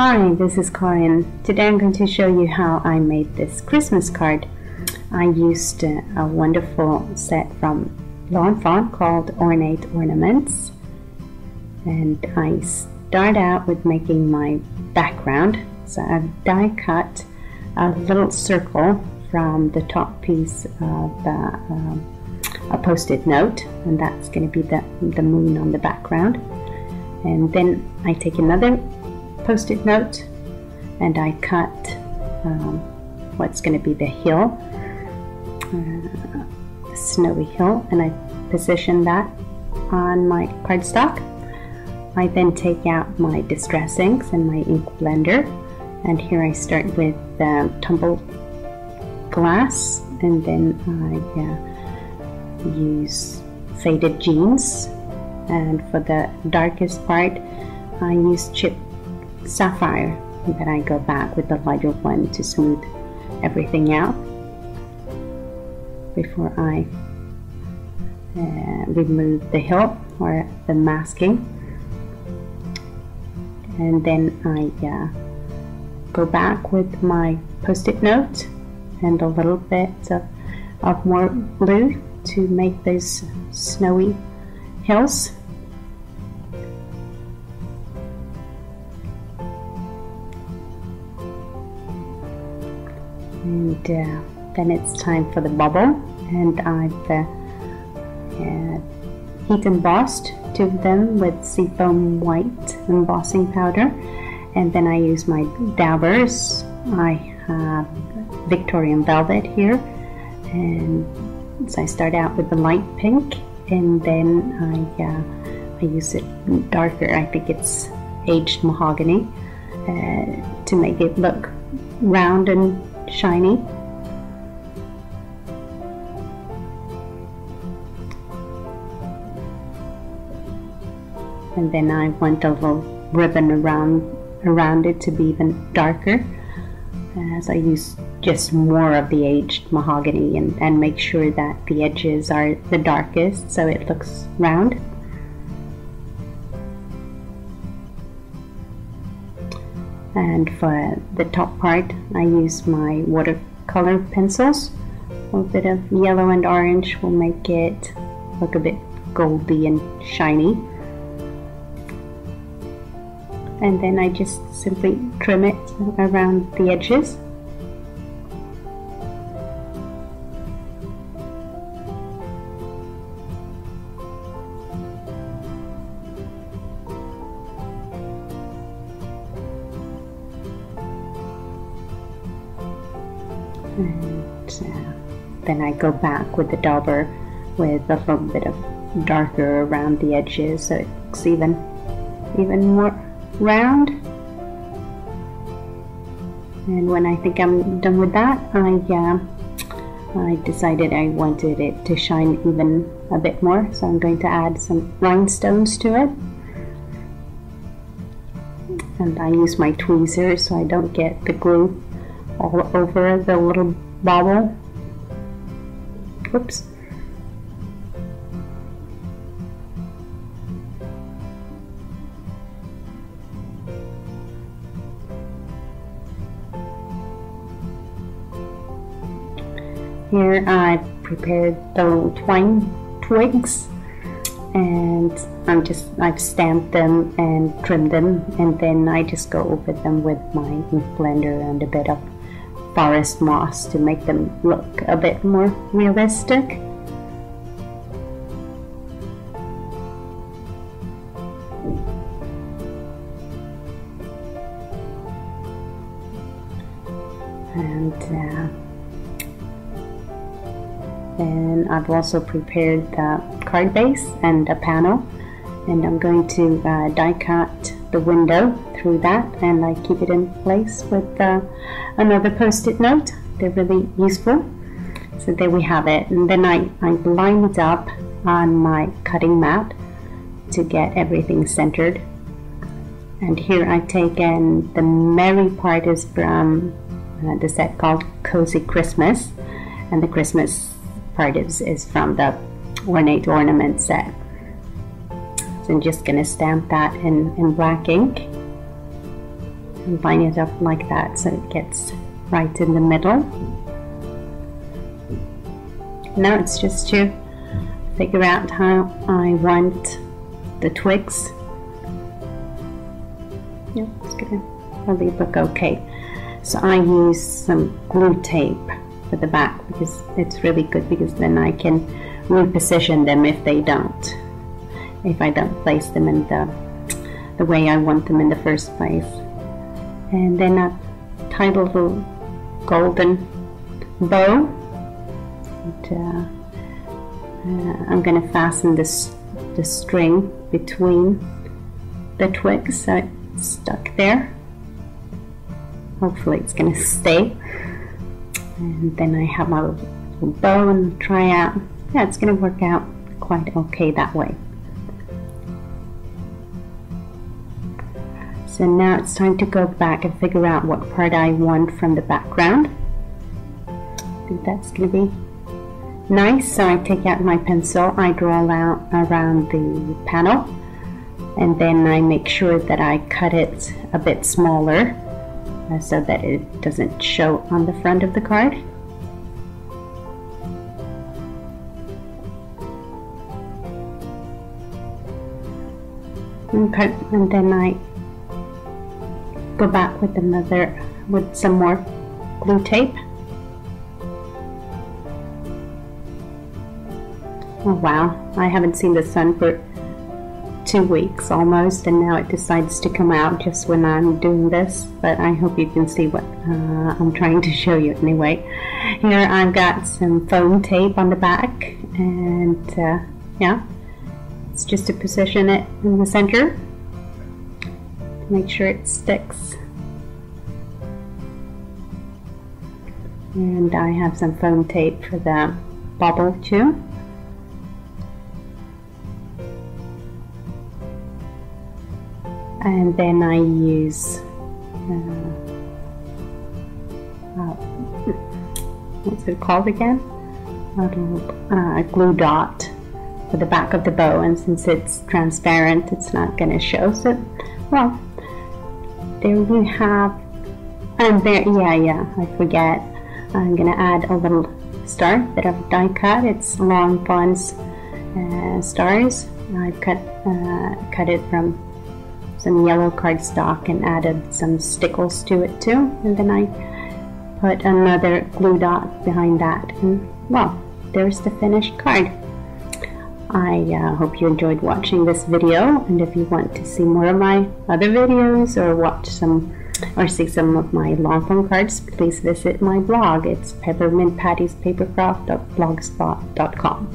Hi, this is Karin. Today I'm going to show you how I made this Christmas card. I used a wonderful set from Lawn Fawn called Ornate Ornaments, and I start out with making my background. So I've die cut a little circle from the top piece of a post-it note, and that's going to be the moon on the background. And then I take another post-it note and I cut what's going to be the hill, the snowy hill, and I position that on my cardstock. I then take out my distress inks and my ink blender, and here I start with tumbled glass, and then I use faded jeans, and for the darkest part I use chipped sapphire, and then I go back with the lighter one to smooth everything out before I remove the hilt or the masking. And then I go back with my post-it note and a little bit of more blue to make those snowy hills. And then it's time for the bubble, and I've heat embossed two of them with seafoam white embossing powder, and then I use my dabbers. I have Victorian velvet here, and so I start out with the light pink, and then I use it darker. I think it's aged mahogany to make it look round and shiny. And then I want a little ribbon around it to be even darker, as I use just more of the aged mahogany and make sure that the edges are the darkest so it looks round. And for the top part I use my watercolor pencils. A little bit of yellow and orange will make it look a bit goldy and shiny. And then I just simply trim it around the edges. And then I go back with the dauber with a little bit of darker around the edges so it looks even more round. And when I think I'm done with that, I decided I wanted it to shine even a bit more, so I'm going to add some rhinestones to it. And I use my tweezers so I don't get the glue all over the little bobble. Whoops. Here I've prepared the little twine twigs, and I've stamped them and trimmed them, and then I just go over them with my ink blender and a bit of forest moss to make them look a bit more realistic. And then I've also prepared the card base and a panel, and I'm going to die cut the window through that, and I keep it in place with another post-it note. They're really useful. So there we have it, and then I line it up on my cutting mat to get everything centered. And here I've taken the merry part is from the set called Cozy Christmas, and the Christmas part is from the Ornate Ornament set. So I'm just going to stamp that in black ink. and line it up like that so it gets right in the middle. Now it's just to figure out how I want the twigs. Yeah, it's gonna probably look okay. So I use some glue tape for the back because it's really good, because then I can reposition them if I don't place them in the way I want them in the first place. And then a tight little golden bow. And, I'm going to fasten the string between the twigs so it's stuck there. Hopefully it's going to stay. And then I have my little bow and try out. Yeah, it's going to work out quite okay that way. So now it's time to go back and figure out what part I want from the background. I think that's going to be nice. So I take out my pencil, I draw out around the panel, and then I make sure that I cut it a bit smaller so that it doesn't show on the front of the card. Okay, and then I go back with some more glue tape. Oh wow, I haven't seen the sun for 2 weeks almost, and now it decides to come out just when I'm doing this, but I hope you can see what I'm trying to show you anyway. Here I've got some foam tape on the back, and yeah, it's just to position it in the center to make sure it sticks. And I have some foam tape for the bobble too. And then I use what's it called again? A glue dot for the back of the bow, and since it's transparent it's not going to show. So, well, there you have, and there, yeah, I forget. I'm going to add a little star that I've die cut. It's Lawn Fawn's stars. I've cut it from some yellow cardstock and added some stickles to it too, and then I put another glue dot behind that, and well, there's the finished card. I hope you enjoyed watching this video, and if you want to see more of my other videos or watch some or see some of my Lawn Fawn cards, please visit my blog. It's peppermintpattiespapercraft.blogspot.com.